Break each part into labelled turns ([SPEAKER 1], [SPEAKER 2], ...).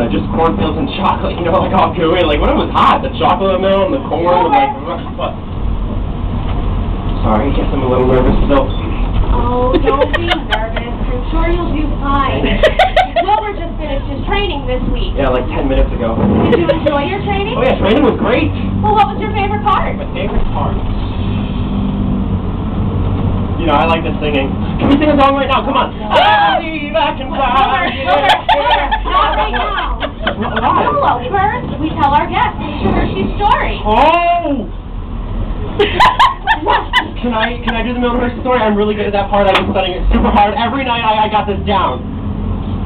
[SPEAKER 1] about it. Just cornfields and chocolate, you know, like all gooey. Like when it was hot, the chocolate mill and the corn. Like, what? Sorry, I guess I'm a little nervous still.
[SPEAKER 2] Oh, don't be nervous. I'm sure you'll do fine. Wilbur just finished his training this week.
[SPEAKER 1] Yeah, like 10 minutes ago.
[SPEAKER 2] Did you enjoy your training?
[SPEAKER 1] Oh yeah, training was great.
[SPEAKER 2] Well, what was your favorite part?
[SPEAKER 1] My favorite part? You know, I like this singing. Can we sing a song right now? Come on. I believe I can fly.
[SPEAKER 2] Wilbur, not right now.
[SPEAKER 1] Why?
[SPEAKER 2] Well, first, we tell our guests Mr. Hershey's story.
[SPEAKER 1] Oh! Can I do the Mr. Hershey story? I'm really good at that part. I've been studying it super hard. Every night I got this down.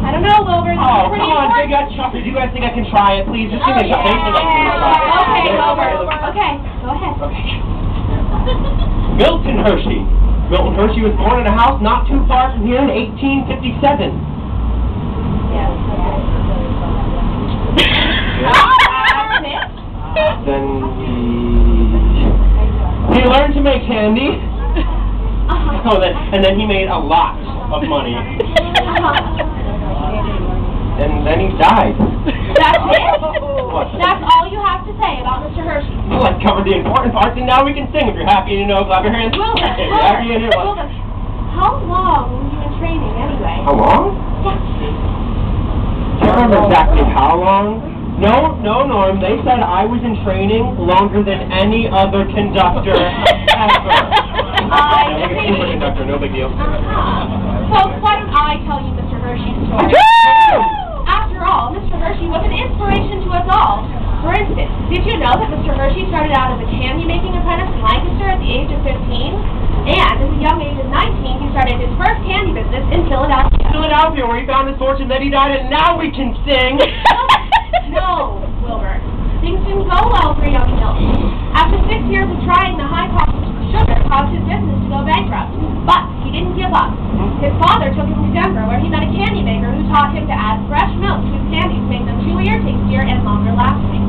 [SPEAKER 2] I don't know, Wilbur.
[SPEAKER 1] Oh, come on, big guy Chucker. Do you guys think I can try it? Please, just give me a shot.
[SPEAKER 2] Okay, Wilbur. Okay, go ahead.
[SPEAKER 1] Okay. Milton Hershey. Milton Hershey was born in a house not too far from here in 1857.
[SPEAKER 2] Yes.
[SPEAKER 1] Then he learned to make candy. Oh, and then he made a lot of money. And then he died.
[SPEAKER 2] That's it?
[SPEAKER 1] What?
[SPEAKER 2] That's all you have to say about Mr. Hershey.
[SPEAKER 1] Well, I've covered the important parts, and now we can sing. If you're happy, you know, clap your hands.
[SPEAKER 2] Wilbur,
[SPEAKER 1] If you're happy, you know what?
[SPEAKER 2] How long were you in training anyway?
[SPEAKER 1] How long?
[SPEAKER 2] Yeah.
[SPEAKER 1] Can't remember exactly how long. No, Norm. They said I was in training longer than any other conductor ever.
[SPEAKER 2] I
[SPEAKER 1] think a superconductor, no big deal.
[SPEAKER 2] Folks, why don't I tell you Mr. Hershey's story? After all, Mr. Hershey was an inspiration to us all. For instance, did you know that Mr. Hershey started out as a candy-making apprentice in Lancaster at the age of 15? And at the young age of 19, he started his first candy business in Philadelphia.
[SPEAKER 1] Philadelphia, where he found his fortune, then he died, and now we can sing.
[SPEAKER 2] No, Wilbur. Things didn't go well for young Milton. After 6 years of trying, the high cost of sugar caused his business to go bankrupt. But he didn't give up. His father took him to Denver, where he met a candy maker who taught him to add fresh milk to his candies to make them chewier, tastier, and longer lasting.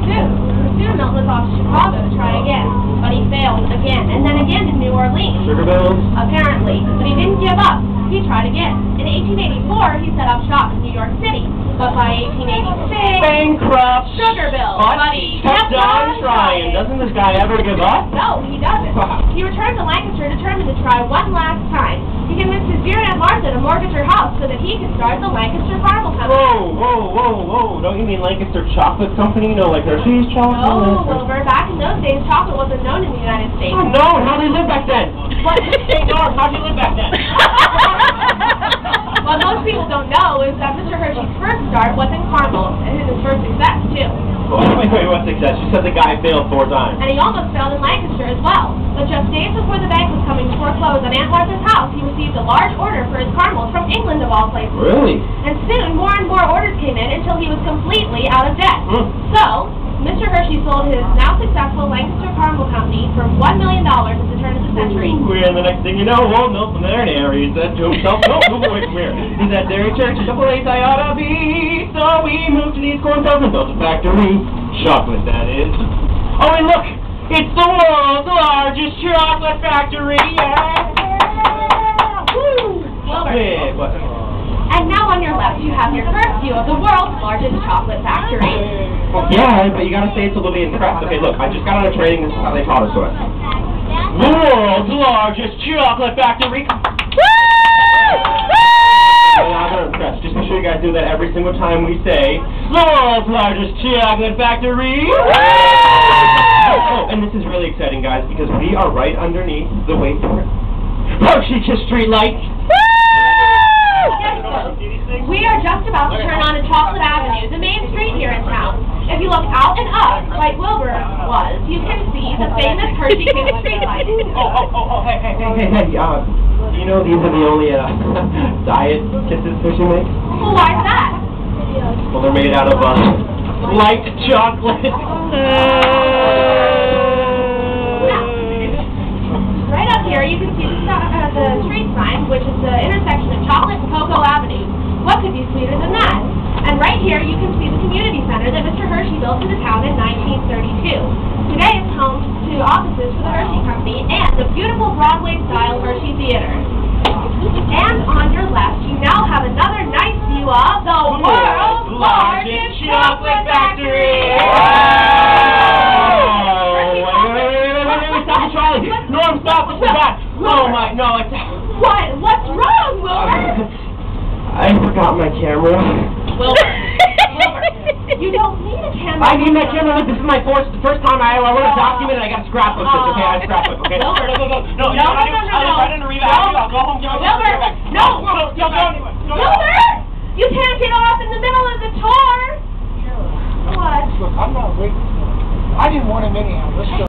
[SPEAKER 2] Soon Milton was off to Chicago to try again, but he failed again, and then again in New Orleans.
[SPEAKER 1] Sugar bills?
[SPEAKER 2] Apparently, but he didn't give up. He tried again. In 1884, he set up shop in New York City, but by 1886,
[SPEAKER 1] bankrupt.
[SPEAKER 2] Sugar bills.
[SPEAKER 1] But he kept on trying. Doesn't this guy ever give up?
[SPEAKER 2] No, he doesn't. He returned to Lancaster determined to try one last time. He convinced his dear Aunt Martha to mortgage her house so that he could start the Lancaster Caramel Company.
[SPEAKER 1] Whoa. Don't you mean Lancaster Chocolate Company? You know, like Hershey's Chocolate?
[SPEAKER 2] No, Wilbur. Back in those days, chocolate wasn't known in the United States.
[SPEAKER 1] Oh, no. How'd they live back then?
[SPEAKER 2] What?
[SPEAKER 1] Hey, Norm, how'd you live back then?
[SPEAKER 2] What most people don't know is that Mr. Hershey's first start was in caramel, and his first success, too.
[SPEAKER 1] Wait, what success? You said the guy failed 4 times.
[SPEAKER 2] And he almost failed in Lancaster as well. But just days before the bank was coming to foreclose on Aunt Martha's house, he received a large order for his caramels from England, of all places.
[SPEAKER 1] Really?
[SPEAKER 2] And soon, more and more orders came in until he was completely out of debt. So, Mr. Hershey sold his now successful Lancaster Caramel Company for $1 million at the turn of the century.
[SPEAKER 1] And the next thing you know, well, no, from there, he said to himself, no, move away from here. He said, there in church is a place I ought to be. So we moved to these cornfields and built a factory. Chocolate, that is. Oh, and look, it's the world's largest chocolate factory. Yeah! Woo! Yeah, but...
[SPEAKER 2] And now on your left, you have your first view of the world's largest chocolate factory.
[SPEAKER 1] Yeah, but you gotta say it so they'll be impressed. Okay, look, I just got out of training. This is how they taught us to it. The world's largest chocolate factory. I'm not impressed. Just make sure you guys do that every single time we say the world's largest chocolate factory. Oh, and this is really exciting, guys, because we are right underneath the wait for it. Hershey Street lights.
[SPEAKER 2] We are just about to turn on to Chocolate Avenue, the main street here in town. If you look out and up, like Wilbur was, you can see the famous Hershey street lights.
[SPEAKER 1] Hey, you know these are the only diet kisses Hershey makes?
[SPEAKER 2] Well, why's that?
[SPEAKER 1] Well, they're made out of light chocolate.
[SPEAKER 2] Right up here, you can see the street sign, which is the intersection of Chocolate and Cocoa Avenues. What could be sweeter than that? And right here, you can see the community center that Mr. Hershey built for the town in 1932. Today, it's home to offices for the Hershey Company and the beautiful Broadway-style Hershey Theater. And on your left, you now have another nice
[SPEAKER 1] Sally! Norm, stop! This is bad! Oh my, no, it's...
[SPEAKER 2] What? What's wrong, Wilbur?
[SPEAKER 1] I forgot my camera.
[SPEAKER 2] Wilbur, you don't need a camera.
[SPEAKER 1] I need my camera. Look, this is my the first time I want to document it. I got to scrapbook this. Okay, I scrapbook. Okay.
[SPEAKER 2] Wilbur,
[SPEAKER 1] No. I didn't read that. I'll go home. Give my camera back.
[SPEAKER 2] No. Wilbur, you can't get off in the middle of the tour. What?
[SPEAKER 3] Look, I'm not waiting for him. I didn't want him anyhow. Let's go.